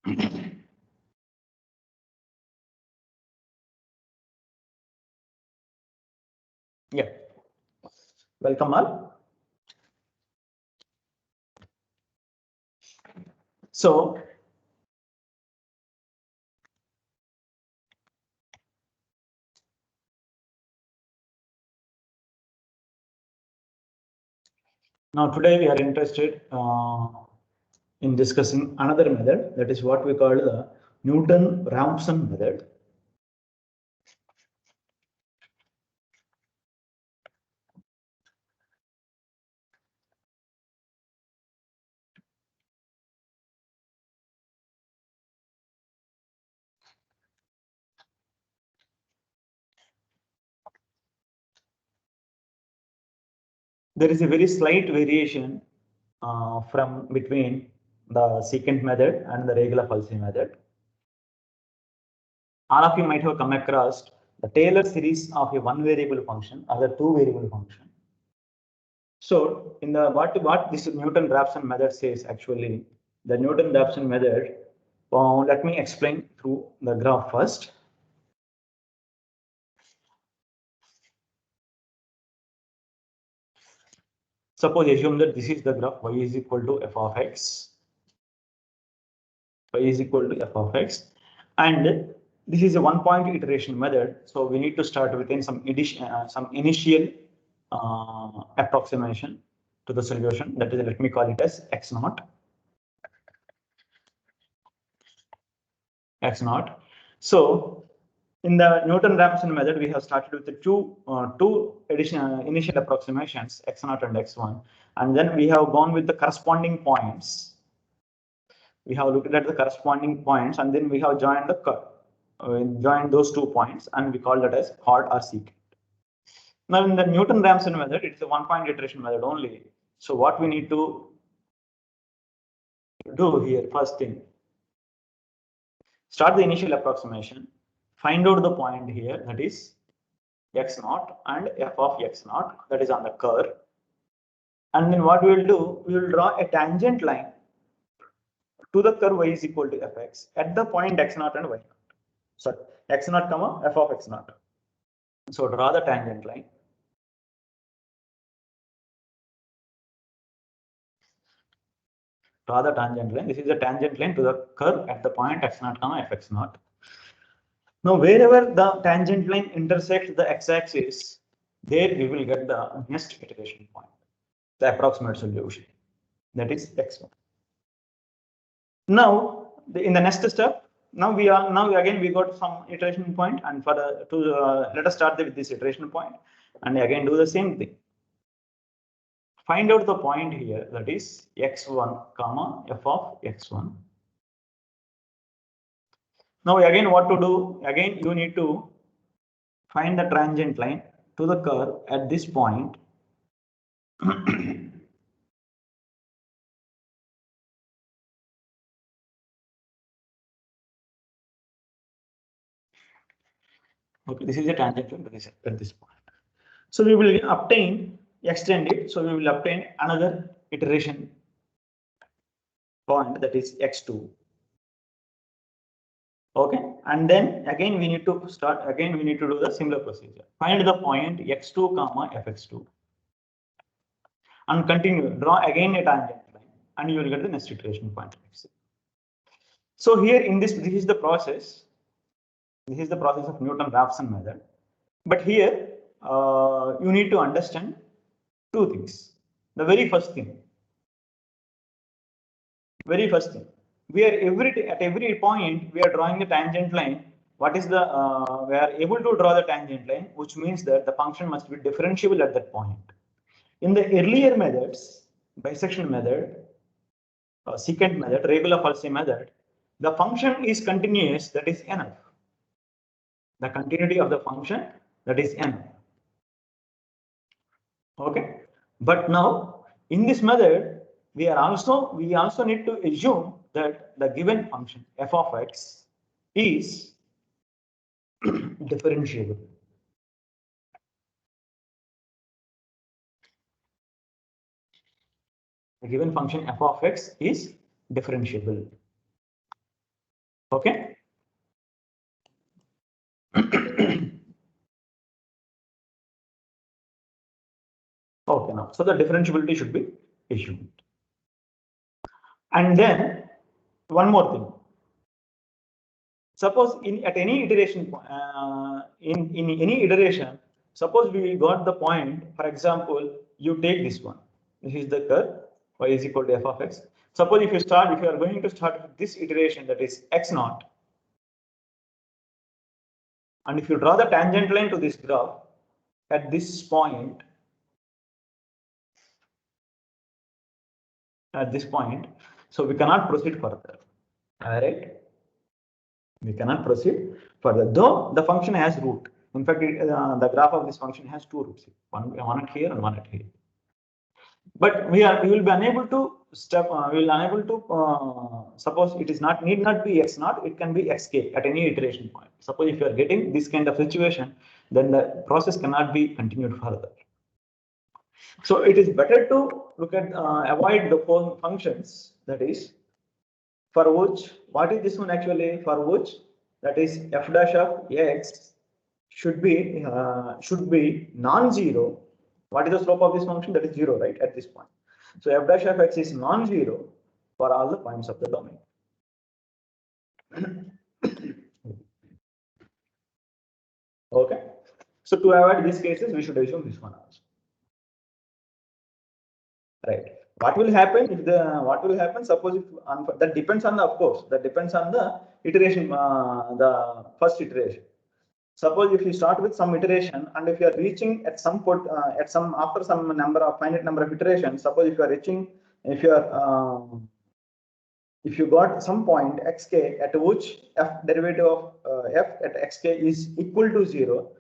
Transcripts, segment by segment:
Yeah, welcome all. So now today we are interested in discussing another method, that is what we call the Newton-Raphson method. There is a very slight variation from between the secant method and the Regula-Falsey method. All of you might have come across the Taylor series of a one variable function or a two variable function. So in the what this Newton-Raphson method says, actually the Newton-Raphson method, let me explain through the graph first. Suppose assume that this is the graph y is equal to f of x, y is equal to f of x, and this is a one-point iteration method. So we need to start within some initial approximation to the solution. That is, let me call it as x naught. X naught. So in the Newton-Raphson method, we have started with the two additional initial approximations, x naught and x1, and then we have gone with the corresponding points. We have looked at the corresponding points, and then we have joined the curve. Joined those 2 points, and we call that as chord or secant. Now, in the Newton-Raphson method, it's a one-point iteration method only. So what we need to do here, first thing, start the initial approximation, find out the point here, that is x naught and f of x naught, that is on the curve. And then what we will do, we will draw a tangent line to the curve y is equal to fx at the point x naught and y naught. So x naught comma f of x naught. So draw the tangent line. Draw the tangent line. This is the tangent line to the curve at the point x naught comma fx naught. Now wherever the tangent line intersects the x-axis, there we will get the next iteration point, the approximate solution, that is x1. Now in the next step, now we got some iteration point, and for let us start with this iteration point, and again do the same thing. Find out the point here, that is x1 comma f of x1. Now again what to do? Again you need to find the tangent line to the curve at this point. Okay, this is a tangent line at this point. So we will extend it. So we will obtain another iteration point, that is x2. Okay, and then again we need to do the similar procedure. Find the point x2 comma fx2 and continue. Draw again a tangent line, and you will get the next iteration point. So here in this is the process. This is the process of Newton-Raphson method. But here you need to understand two things. The very first thing, we are at every point we are drawing the tangent line. What is the we are able to draw the tangent line, which means that the function must be differentiable at that point. In the earlier methods, bisection method, secant method, Regula-Falsey method, the function is continuous, that is enough. The continuity of the function, that is enough. Okay, but now in this method, we also need to assume that the given function f of x is differentiable. The given function f of x is differentiable. Okay. Okay, now, so the differentiability should be assumed. And then one more thing. Suppose at any iteration, in any iteration, suppose we got the point, for example, you take this one. This is the curve, y is equal to f of x. Suppose if you are going to start with this iteration, that is x naught, and if you draw the tangent line to this graph at this point, so we cannot proceed further. All right, we cannot proceed further, though the function has root. In fact, the graph of this function has two roots, one at here and one at here. But we will be unable to suppose it is need not be x naught, it can be xk at any iteration point. Suppose if you are getting this kind of situation, then the process cannot be continued further. So it is better to look at avoid the functions, that is for which, what is this one actually, for which, that is f dash of x should be non-zero. What is the slope of this function? That is 0, right, at this point. So f dash of x is non-zero for all the points of the domain. Okay. So to avoid these cases, we should assume this one also. Right. What will happen if suppose if that depends on the, of course, that depends on the iteration, the first iteration. Suppose if you start with some iteration, and if you are reaching at some point, after some finite number of iterations, suppose if you are reaching, if you got some point xk at which f derivative of f at xk is equal to 0,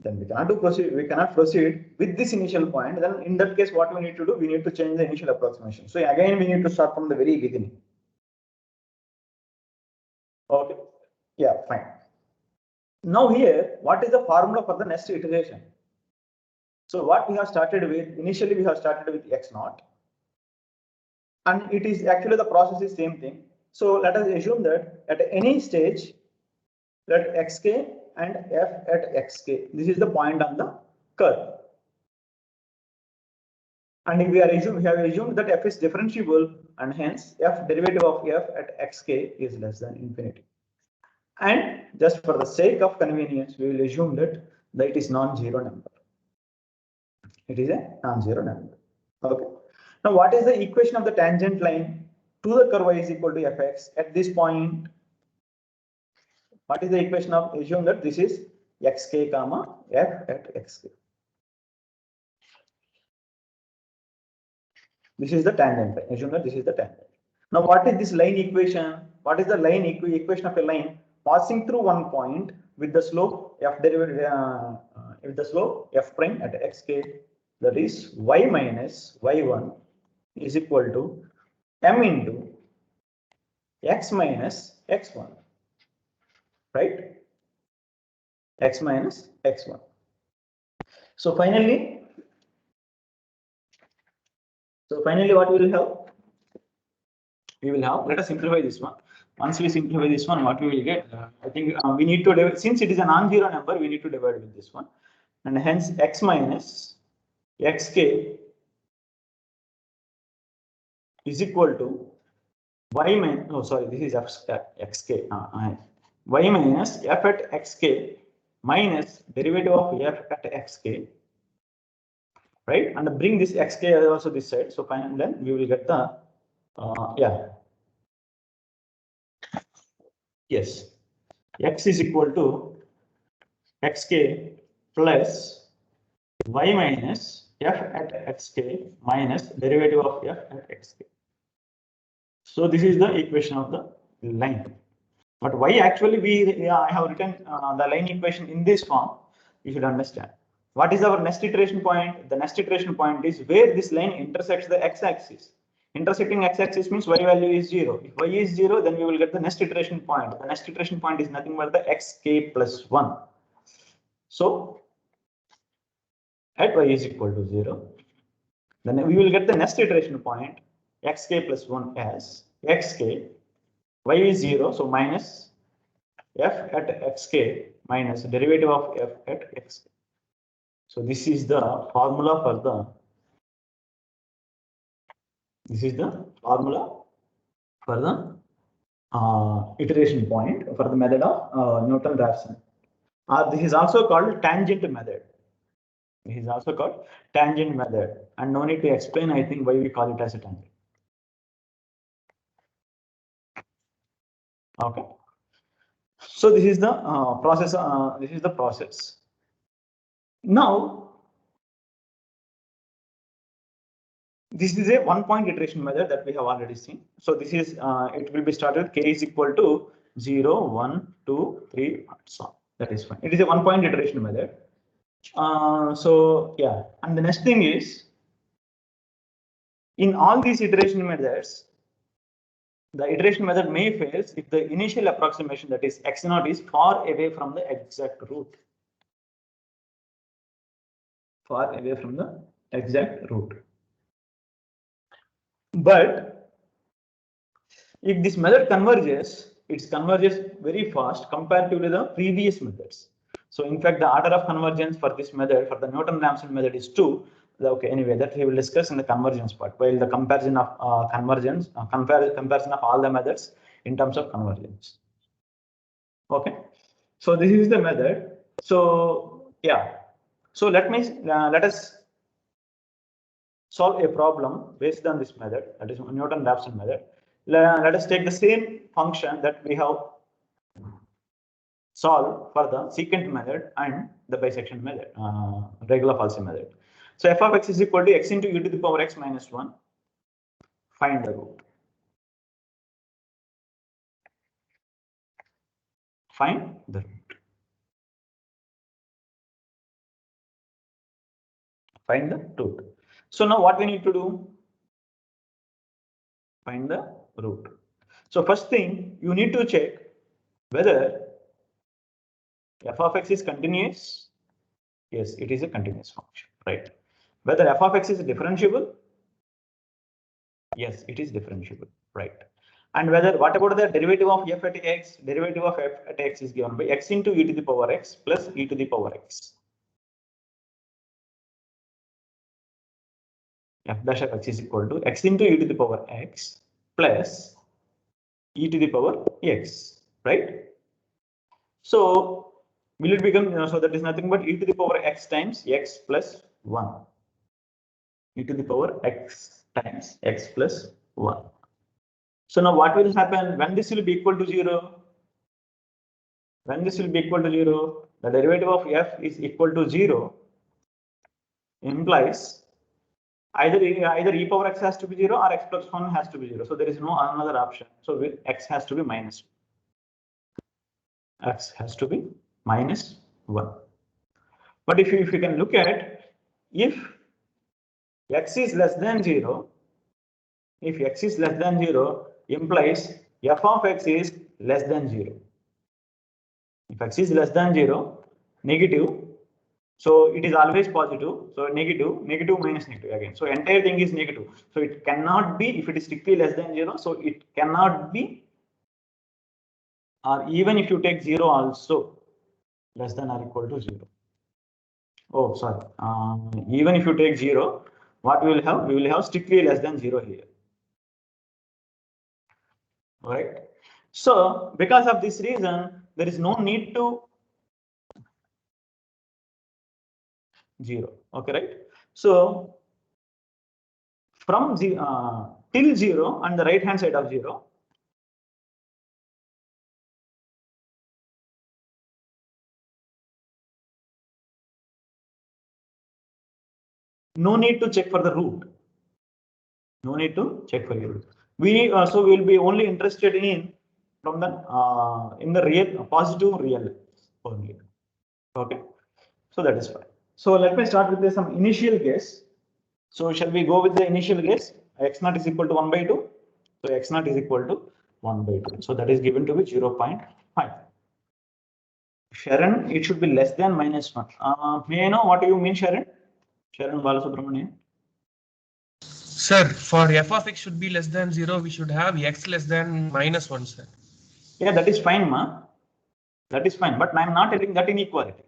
then we cannot proceed with this initial point. Then in that case, what we need to do, we need to change the initial approximation. So again, we need to start from the very beginning. Okay. Yeah, fine. Now here, what is the formula for the next iteration? So what we have started with, initially we have started with x naught, and it is actually the process is same thing. So let us assume that at any stage, let xk and f at xk, this is the point on the curve. And if we have assumed that f is differentiable, and hence f derivative of f at xk is less than infinity. And just for the sake of convenience, we will assume that it is non-zero number. It is a non-zero number. Okay. Now, what is the equation of the tangent line to the curve y is equal to fx at this point? What is the equation of, assume that this is xk comma f at xk. This is the tangent line. Assume that this is the tangent. Now, what is this line equation? What is the line equation of a line passing through one point with the slope f derivative with the slope f prime at xk, that is y minus y1 is equal to m into x minus x1, right? X minus x1. So finally, what we will have? We will have, let us simplify this one. Once we simplify this one, what we will get? I think we need to divide, since it is a non-zero number, we need to divide with this one, and hence x minus xk is equal to y minus, oh sorry, this is xk, y minus f at xk minus derivative of f at xk, right? And bring this xk also this side. So finally, then we will get the yes, x is equal to xk plus y minus f at xk minus derivative of f at xk. So this is the equation of the line. But why actually I have written the line equation in this form, you should understand. What is our next iteration point? The next iteration point is where this line intersects the x-axis. Intersecting x-axis means y value is 0. If y is 0, then we will get the next iteration point. The next iteration point is nothing but the xk plus 1. So at y is equal to 0, then we will get the next iteration point xk plus 1 as xk y is 0, so minus f at xk minus derivative of f at xk. So this is the formula for the iteration point for the method of Newton-Raphson. This is also called tangent method. This is also called tangent method, and no need to explain, I think, why we call it as a tangent. Okay. So this is the process. This is the process. Now, this is a one-point iteration method that we have already seen. So this is it will be started k is equal to 0, 1, 2, 3, so on. That is fine. It is a one-point iteration method. So yeah, and the next thing is, in all these iteration methods, the iteration method may fail if the initial approximation, that is x0, is far away from the exact root. Far away from the exact root. But if this method converges, it converges very fast comparatively to the previous methods. So in fact, the order of convergence for this method, for the Newton-Raphson method, is 2. Okay, anyway, that we will discuss in the convergence part, while the comparison of comparison of all the methods in terms of convergence. Okay, so this is the method. So yeah, so let us solve a problem based on this method, that is Newton-Raphson method. Let us take the same function that we have solved for the secant method and the bisection method, Regula-Falsy method. So f of x is equal to x into e to the power x minus 1. Find the root. Find the root. Find the root. So now what we need to do? Find the root. So first thing, you need to check whether f of x is continuous. Yes, it is a continuous function, right? Whether f of x is differentiable. Yes, it is differentiable, right? And whether, what about the derivative of f at x? Derivative of f at x is given by x into e to the power x plus e to the power x. F dash of x is equal to x into e to the power x plus e to the power x, right? So will it become, so that is nothing but e to the power x times x plus 1. E to the power x times x plus 1. So now what will happen when this will be equal to 0? When this will be equal to 0, the derivative of f is equal to 0 implies either e power x has to be 0 or x plus 1 has to be 0. So there is no another option. So x has to be minus 1. X has to be minus 1. But if you can look at, if x is less than 0, if x is less than 0 implies f of x is less than 0. If x is less than 0, negative, so it is always positive. So negative, negative minus negative again. So entire thing is negative. So it cannot be, if it is strictly less than 0, so it cannot be, or even if you take 0 also, less than or equal to 0. Oh, sorry. Even if you take 0, what we will have? We will have strictly less than 0 here. All right. So because of this reason, there is no need to 0. Okay, right? So from till 0 on the right hand side of 0, no need to check for the root. No need to check for your root. We so we will be only interested in from the in the real positive real only. Okay, so that is fine. So let me start with some initial guess. So shall we go with the initial guess? X0 is equal to 1 by 2. So X0 is equal to 1 by 2. So that is given to be 0.5. Sharon, it should be less than minus 1. May I know what you mean, Sharon? Sharon Balasubramanian. Sir, for f of x should be less than 0, we should have x less than -1, sir. Yeah, that is fine, ma. That is fine, but I am not telling that inequality.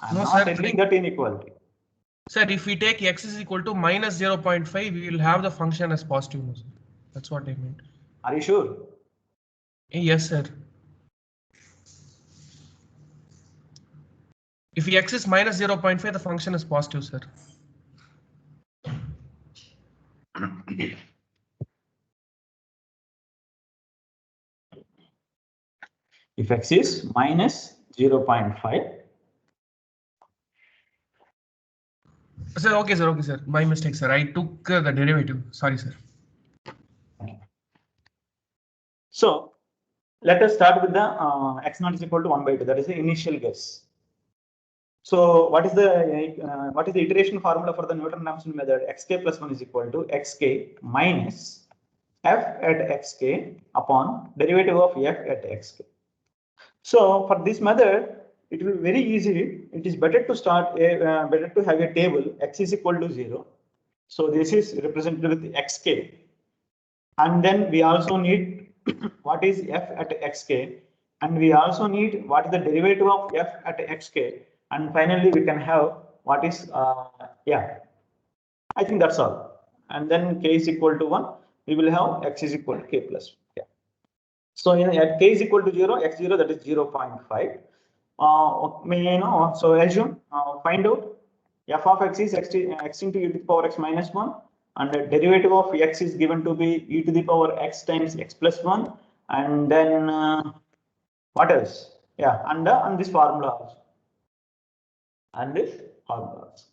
I am No, not sir. telling that inequality. Sir, if we take x is equal to -0.5, we will have the function as positive. No, sir. That's what I meant. Are you sure? Yes, sir. If x is -0.5, the function is positive, sir. If x is -0.5. Sir, okay, sir. Okay, sir. My mistake, sir. I took the derivative. Sorry, sir. So let us start with the x0 is equal to 1/2. That is the initial guess. So what is the iteration formula for the Newton-Raphson method? Xk plus 1 is equal to xk minus f at xk upon derivative of f at xk. So for this method, it will be very easy. It is better to better to have a table x is equal to 0. So this is represented with xk, and then we also need what is f at xk, and we also need what is the derivative of f at xk, and finally we can have what is yeah, I think that's all. And then k is equal to 1, we will have x is equal to k plus 1. Yeah. So at k is equal to 0, x0, that is 0.5. So assume, find out f of x is x into e to the power x minus 1, and the derivative of x is given to be e to the power x times x plus 1, and then what else? Yeah, and this formula also. And this formula also.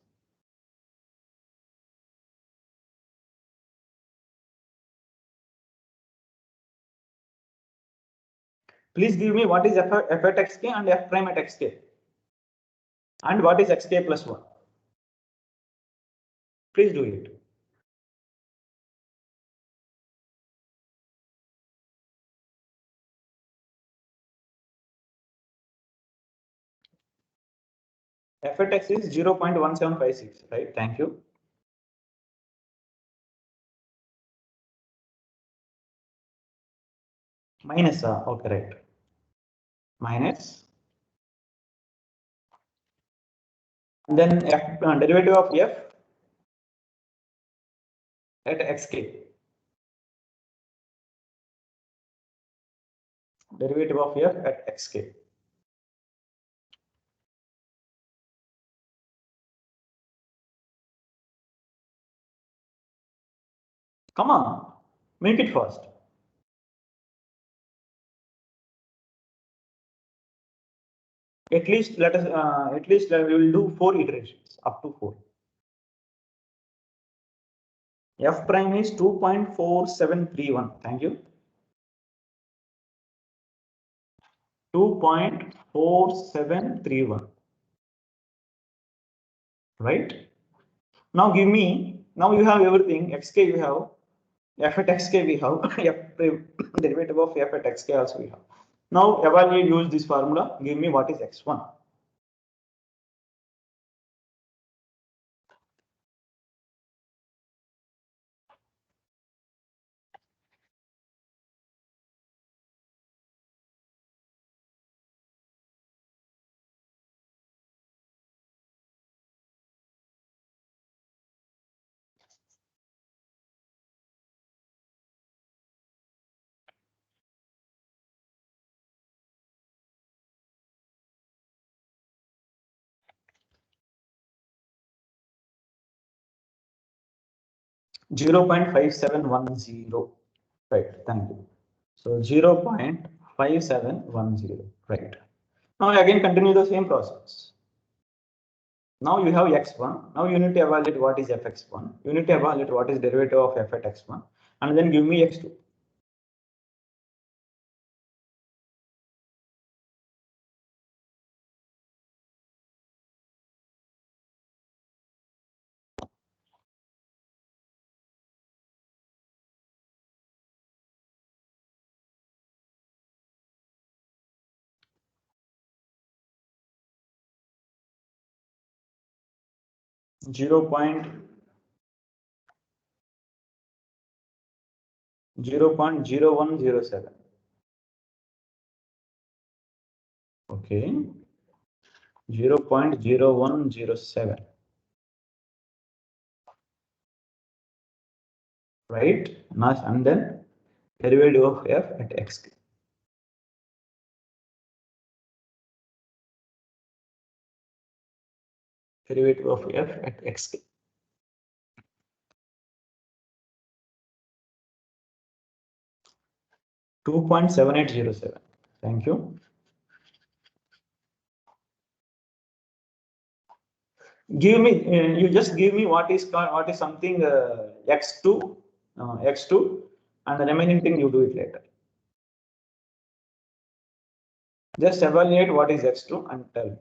Please give me what is f at xk and f prime at xk, and what is xk plus 1. Please do it. F at x is 0.1756, right? Thank you. Minus, okay, right. Minus. And then f, derivative of f at xk. Derivative of f at xk. Come on, make it fast. At least let us. At least we will do 4 iterations, up to 4. F prime is 2.4731. Thank you. 2.4731. Right. Now give me. Now you have everything. Xk you have. F at xk we have. F derivative of f at xk also we have. Now evaluate, use this formula. Give me what is x1. Zero point 0.5710. Right, thank you. So 0.5710. Right. Now again continue the same process. Now you have x1. Now you need to evaluate what is fx1. You need to evaluate what is derivative of f at x1, and then give me x2. 0.0107. Okay, 0.0107. Right? Nice. And then derivative of f at xk. Derivative of f at xk. $2.7807. Thank you. Give me, you just give me what is something x2, x2, and the remaining thing you do it later. Just evaluate what is x2 and tell me.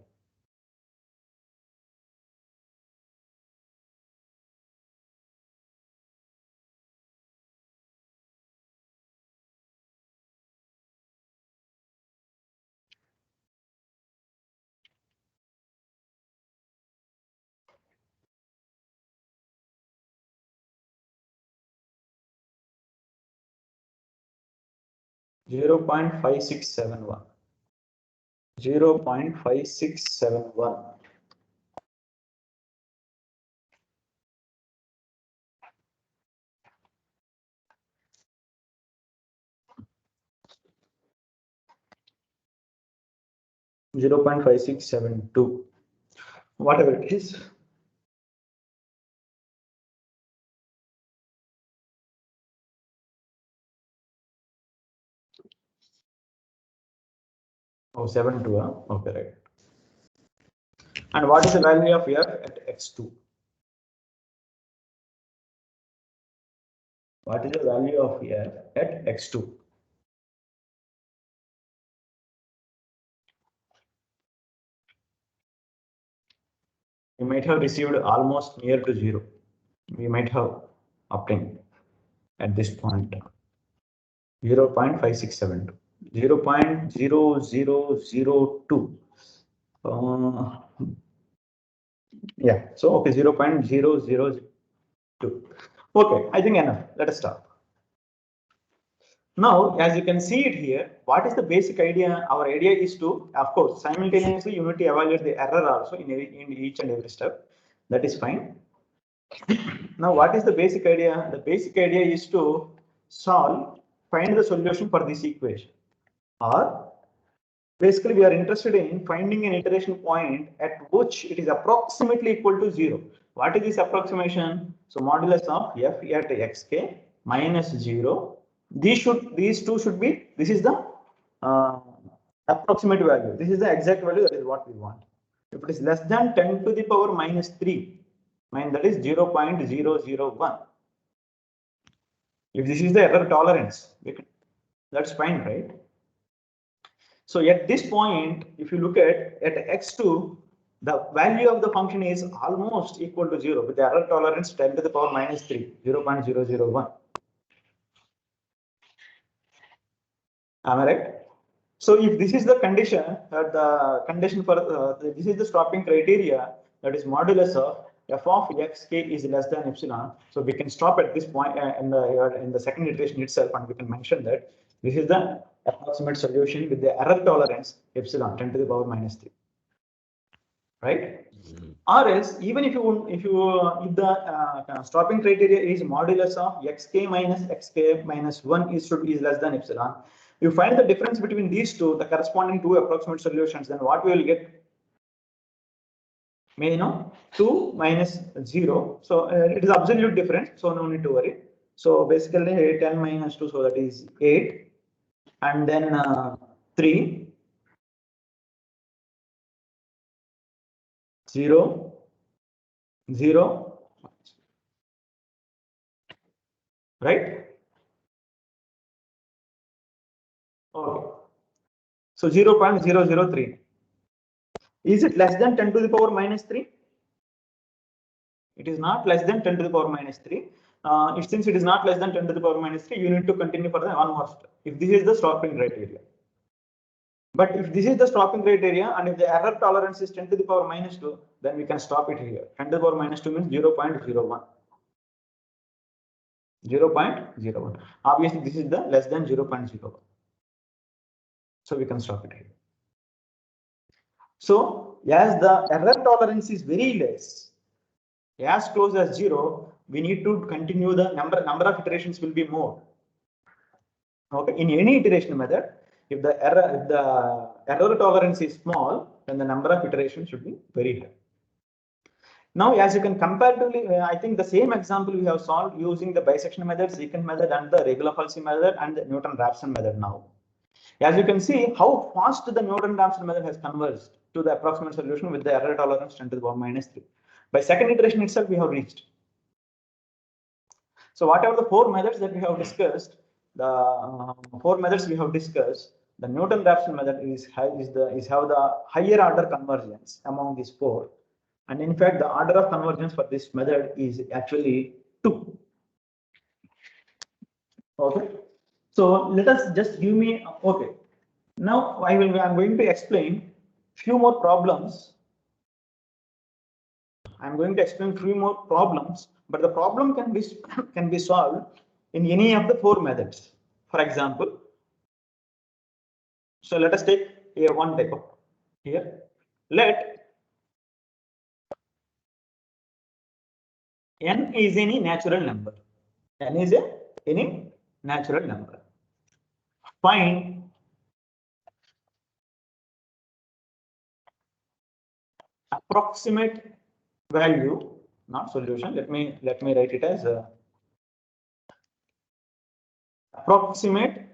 $0.5671. 0.5671. $0.5672. Whatever it is. Oh, 72. Okay, right. And what is the value of f at x2? What is the value of f at x2? We might have received almost near to 0. We might have obtained at this point 0.5672. 0.0002. Yeah, so okay, 0.002. Okay, I think enough. Let us stop. Now, as you can see it here, what is the basic idea? Our idea is to, of course, simultaneously you need to evaluate the error also in each and every step. That is fine. Now, what is the basic idea? The basic idea is to find the solution for this equation. Or basically, we are interested in finding an iteration point at which it is approximately equal to 0. What is this approximation? So modulus of f at xk minus 0. These two should be, this is the approximate value. This is the exact value, that is what we want. If it is less than 10 to the power minus 3, that is 0.001. If this is the error tolerance, that's fine, right? So at this point, if you look at x2, the value of the function is almost equal to 0 with the error tolerance 10 to the power minus 3, 0.001. Am I right? So if this is the condition, for this is the stopping criteria, that is modulus of f of xk is less than epsilon. So we can stop at this point in the second iteration itself, and we can mention that this is the approximate solution with the error tolerance epsilon 10 to the power minus 3. Right? Or else, even if the stopping criteria is modulus of xk minus 1 is less than epsilon, you find the difference between these two, the corresponding two approximate solutions, then what we will get? 2 minus 0. So it is absolute difference, so no need to worry. So basically 10 minus 2, so that is 8, and then 3, 0, 0, right? Okay. So 0.003. Is it less than 10 to the power minus 3? It is not less than 10 to the power minus 3. Since it is not less than 10 to the power minus 3, you need to continue for the one more step. If this is the stopping criteria. But if this is the stopping criteria and if the error tolerance is 10 to the power minus 2, then we can stop it here. 10 to the power minus 2 means 0.01. 0.01. Obviously, this is the less than 0.01. So we can stop it here. So as the error tolerance is very less, as close as 0, we need to continue the number of iterations will be more. Okay, in any iteration method, if the error tolerance is small, then the number of iterations should be very high. Now, as you can comparatively, I think the same example we have solved using the bisection method, secant method, and the regular-Halsey method and the Newton-Raphson method now. As you can see how fast the Newton-Raphson method has converged to the approximate solution with the error tolerance 10 to the power minus 3. By second iteration itself, we have reached. So whatever the four methods that we have discussed, the Newton-Raphson method is have the higher order convergence among these four. And in fact, the order of convergence for this method is actually 2. Okay. So let us just give me, okay. Now I'm going to explain few more problems. I'm going to explain few more problems, but the problem can be solved in any of the four methods. For example, so let us take here one type of here. Let n is any natural number. N is any natural number. Find approximate value, not solution. Let me write it as approximate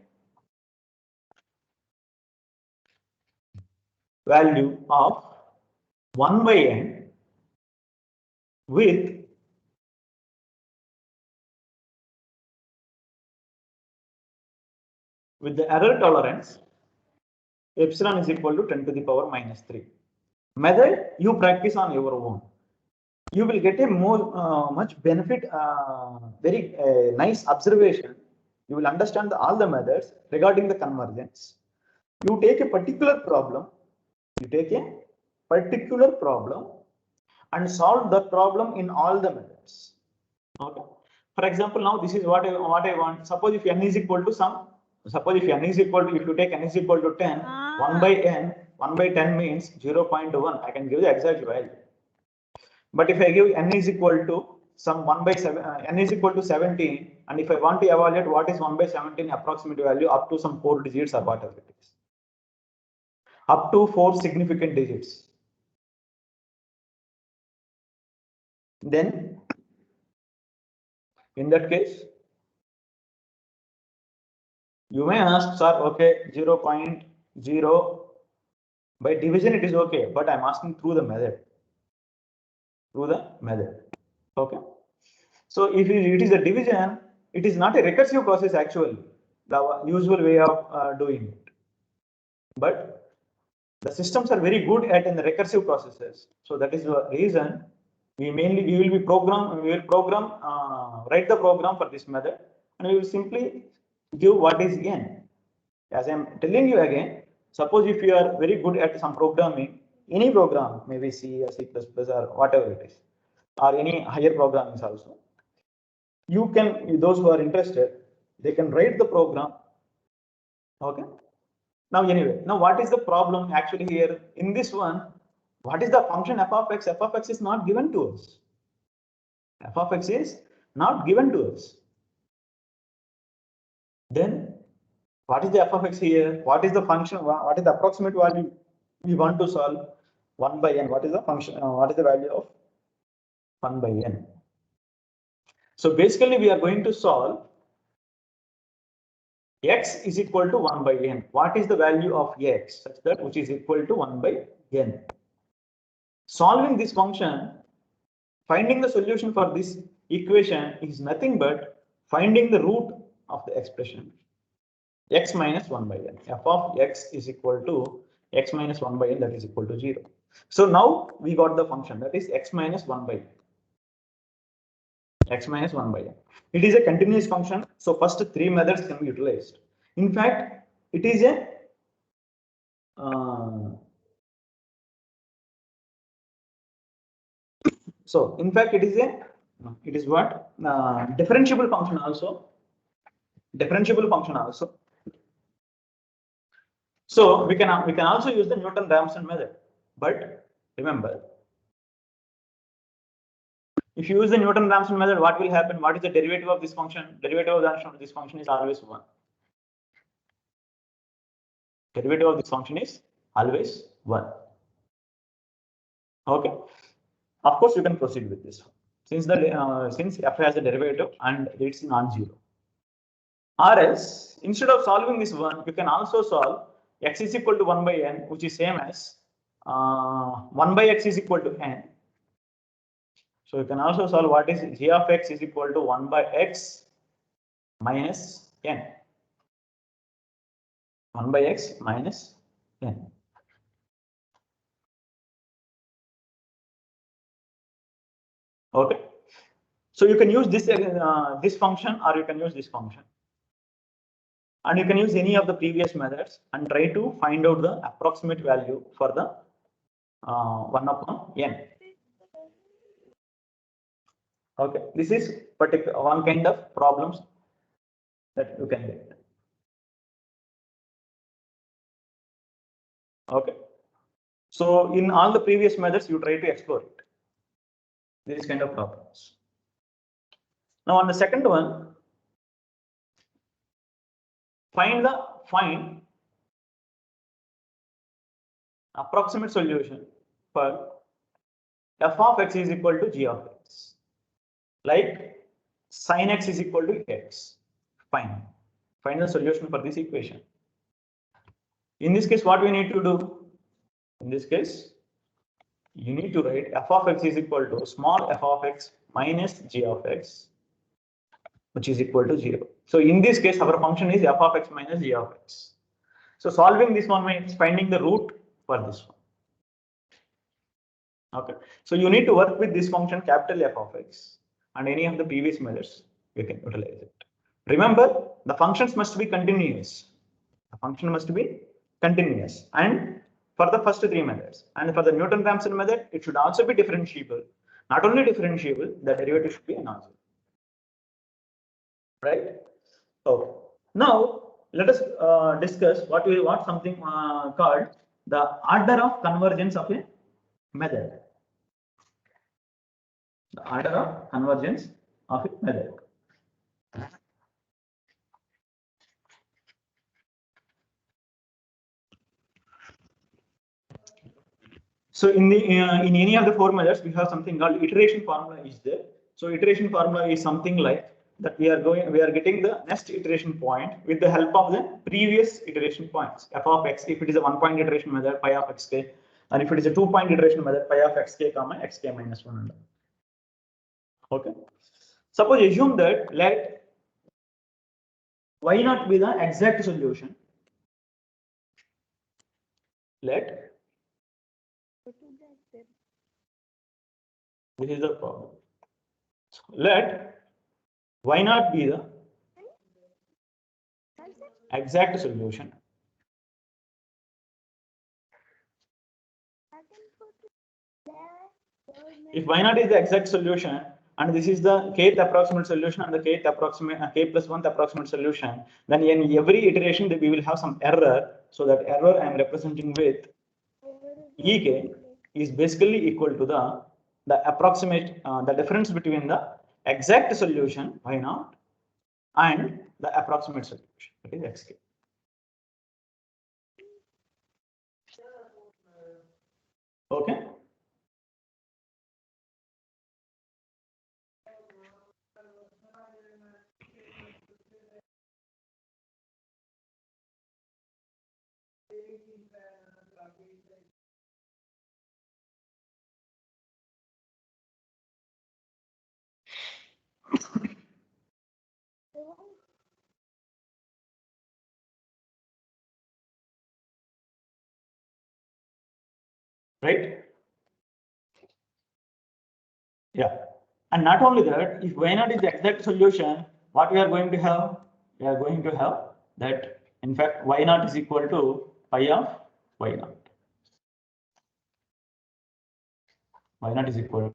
value of 1 by n with the error tolerance epsilon is equal to 10 to the power minus 3. Method you practice on your own. You will get a more much benefit, very nice observation. You will understand all the methods regarding the convergence. You take a particular problem. And solve the problem in all the methods. Okay. For example, now this is what I want. Suppose if n is equal to some. Suppose if n is equal to, if you take n is equal to 10, 1 by n, 1 by 10 means 0.1. I can give the exact value. But if I give n is equal to some 1 by 7, n is equal to 17, and if I want to evaluate what is 1 by 17 approximate value up to some 4 digits or whatever it is, up to 4 significant digits, then in that case, you may ask, sir, okay, 0.0 by division it is okay, but I'm asking through the method. Okay. So if it is a division, it is not a recursive process actually, the usual way of doing it. But the systems are very good at in the recursive processes. So that is the reason we will write the program for this method, and we will simply give what is n. As I'm telling you again, suppose if you are very good at some programming, any program, maybe C or C++ or whatever it is, or any higher programming also, you can, those who are interested, they can write the program. Okay. Now anyway, now what is the problem actually here in this one? What is the function f of x? F of x is not given to us. F of x is not given to us. Then what is the f of x here? What is the function? What is the approximate value we want to solve? 1 by n. What is the function? What is the value of 1 by n? So basically we are going to solve x is equal to 1 by n. What is the value of x such that which is equal to 1 by n? Solving this function, finding the solution for this equation is nothing but finding the root of the expression x minus 1 by n. F of x is equal to x minus 1 by n, that is equal to 0. So now we got the function that is x minus 1 by n. X minus 1 by n. It is a continuous function, so first 3 methods can be utilized. In fact, it is a So in fact, it is what differentiable function also. Differentiable function also. So we can also use the Newton-Raphson method. But remember, if you use the Newton-Raphson method, what will happen? What is the derivative of this function? Derivative of this function is always 1. Derivative of this function is always 1. Okay. Of course, you can proceed with this since f has a derivative and it's non-zero. Or else, instead of solving this one, you can also solve x is equal to 1 by n, which is same as 1 by x is equal to n. So you can also solve what is g of x is equal to 1 by x minus n. 1 by x minus n. Okay. So you can use this function, or you can use this function. And you can use any of the previous methods and try to find out the approximate value for the 1 upon n. Okay, this is particular one kind of problems that you can get. Okay, so in all the previous methods, you try to explore it. This kind of problems. Now on the second one, find approximate solution for f of x is equal to g of x. Like sin x is equal to x. Find the solution for this equation. In this case, what we need to do? In this case, you need to write f of x is equal to small f of x minus g of x, which is equal to 0. So in this case, our function is f of x minus g of x. So solving this one means finding the root for this one. Okay, so you need to work with this function capital F of x, and any of the previous methods you can utilize it. Remember, the functions must be continuous. The function must be continuous, and for the first 3 methods, and for the Newton-Raphson method, it should also be differentiable. Not only differentiable, the derivative should be non-zero. Right? Okay. Now let us discuss what something called the order of convergence of a method. The order of convergence of a method. So in any of the 4 methods, we have something called iteration formula is there. So iteration formula is something like that we are getting the next iteration point with the help of the previous iteration points. F of x, if it is a 1-point iteration method, pi of xk, and if it is a 2-point iteration method, pi of xk comma xk minus 1. Okay. Suppose assume that let y not be the exact solution. Let this is the problem. So let y not be the exact solution. If y naught is the exact solution, and this is the kth approximate solution and the kth approximate k plus 1th approximate solution, then in every iteration we will have some error. So that error I am representing with ek is basically equal to the approximate the difference between the exact solution y naught and the approximate solution, that is xk. Okay. Right? Yeah. And not only that, if y naught is the exact solution, what we are going to have? We are going to have that, in fact, y naught is equal to pi of y naught. Y naught is equal.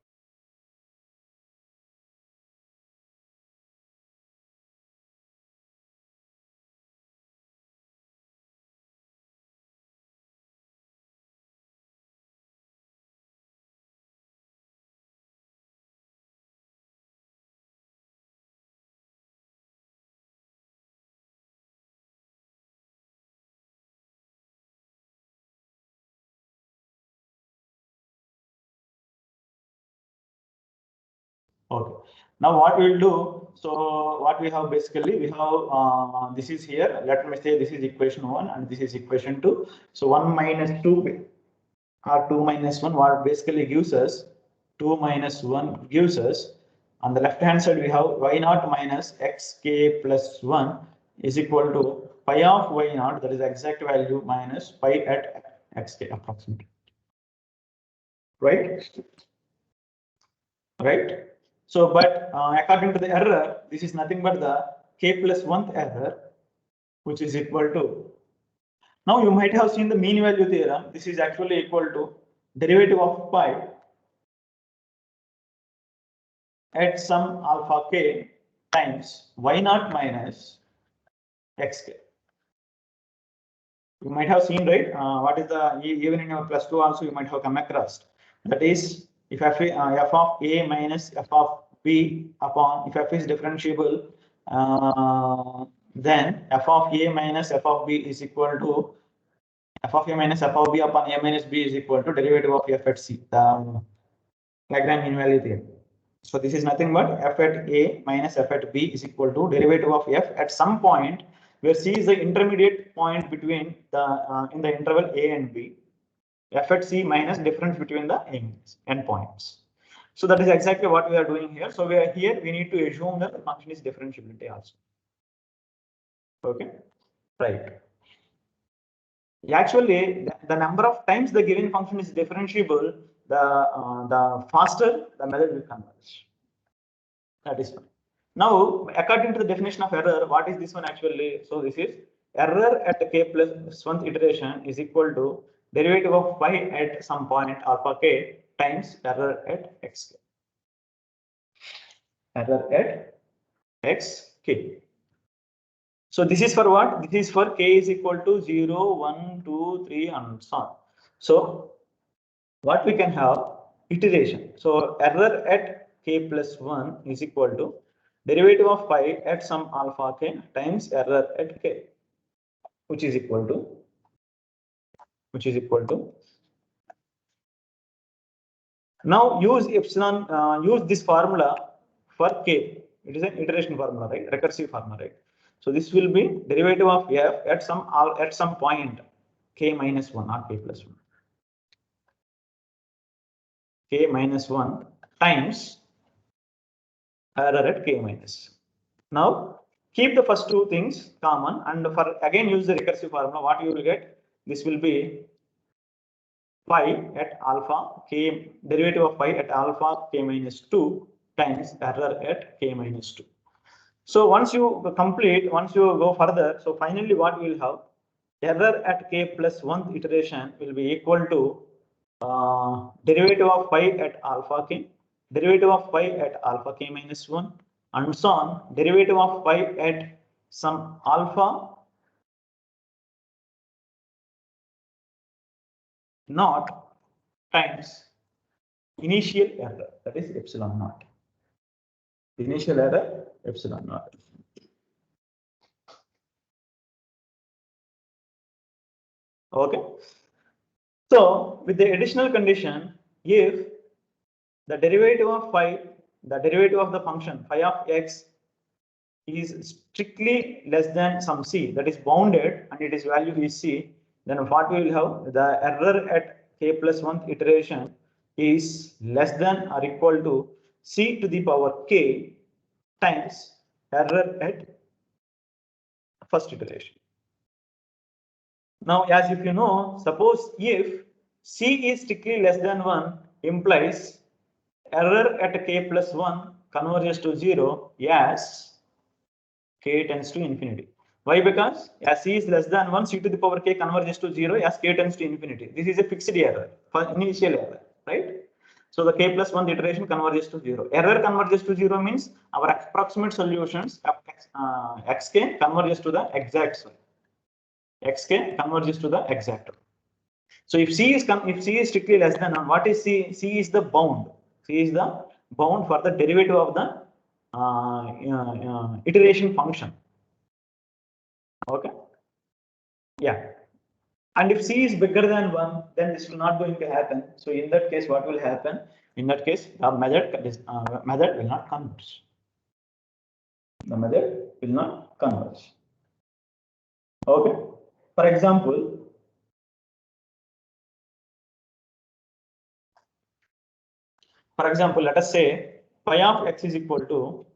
Okay. Now what we'll do, so what we have basically, we have this is here, let me say this is equation 1 and this is equation 2. So 1 minus 2 or 2 minus 1, what basically gives us 2 minus 1 gives us, on the left hand side we have y naught minus xk plus 1 is equal to pi of y naught, that is exact value, minus pi at xk approximately. Right? Right? So, but according to the error, this is nothing but the k plus 1th error, which is equal to. Now you might have seen the mean value theorem. This is actually equal to derivative of pi at some alpha k times y naught minus xk. You might have seen, right? What is the, even in your plus 2 also you might have come across. That is, if f of a minus f of b upon, if f is differentiable, then f of a minus f of b is equal to f of a minus f of b upon a minus b is equal to derivative of f at c, the Lagrange mean value theorem. So this is nothing but f at a minus f at b is equal to derivative of f at some point where c is the intermediate point between the in the interval a and b. F at c minus difference between the endpoints. So that is exactly what we are doing here. So we are here, we need to assume that the function is differentiability also. Okay, right. Actually, the number of times the given function is differentiable, the faster the method will converge. That is fine. Now, according to the definition of error, what is this one actually? So this is error at k plus 1th iteration is equal to derivative of y at some point alpha k times error at xk. Error at xk. So this is for what? This is for k is equal to 0, 1, 2, 3, and so on. So what we can have iteration. So error at k plus 1 is equal to derivative of pi at some alpha k times error at k, which is equal to now use epsilon, use this formula for k. It is an iteration formula, right? Recursive formula, right? So this will be derivative of f at some point k minus 1 or k plus 1. K minus 1 times error at k minus. Now keep the first two things common and for again use the recursive formula. What you will get? This will be pi at alpha k, derivative of pi at alpha k minus 2 times error at k minus 2. So once you complete, once you go further, so finally what we will have, error at k plus 1th iteration will be equal to derivative of pi at alpha k, derivative of pi at alpha k minus 1, and so on, derivative of pi at some alpha naught times initial error, that is epsilon naught. Initial error, epsilon naught. Okay. So with the additional condition, if the derivative of phi, the derivative of the function phi of x is strictly less than some c, that is bounded, and its value is c, then what we will have, the error at k plus 1th iteration is less than or equal to c to the power k times error at first iteration. Now, as if you know, suppose if c is strictly less than 1 implies error at k plus 1 converges to 0 as k tends to infinity. Why? Because as c is less than 1, c to the power k converges to 0 as k tends to infinity. This is a fixed error, for initial error, right? So the k plus 1 iteration converges to 0. Error converges to 0 means our approximate solutions of xk converges to the exact solution. Xk converges to the exact. So if c is strictly less than 1, what is c? C is the bound. C is the bound for the derivative of the iteration function. Okay. Yeah. And if c is bigger than 1, then this will not going to happen. So in that case, what will happen? In that case, the method will not converge. The method will not converge. Okay. For example, let us say phi of x is equal to.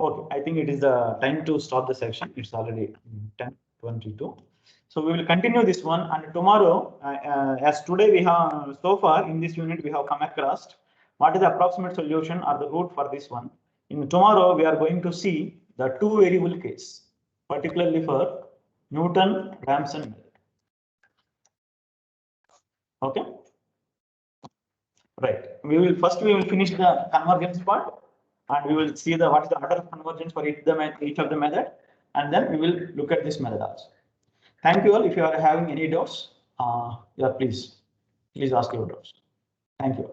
Okay, I think it is the time to stop the section. It's already 10:22. So we will continue this one, and tomorrow, as today we have so far in this unit we have come across what is the approximate solution or the root for this one. In tomorrow we are going to see the two variable case, particularly for Newton-Raphson method. Okay, right. We will finish the convergence part, and we will see what is the order of convergence for each of the method, and then we will look at this method also. Thank you all. If you are having any doubts, yeah, please ask your doubts. Thank you.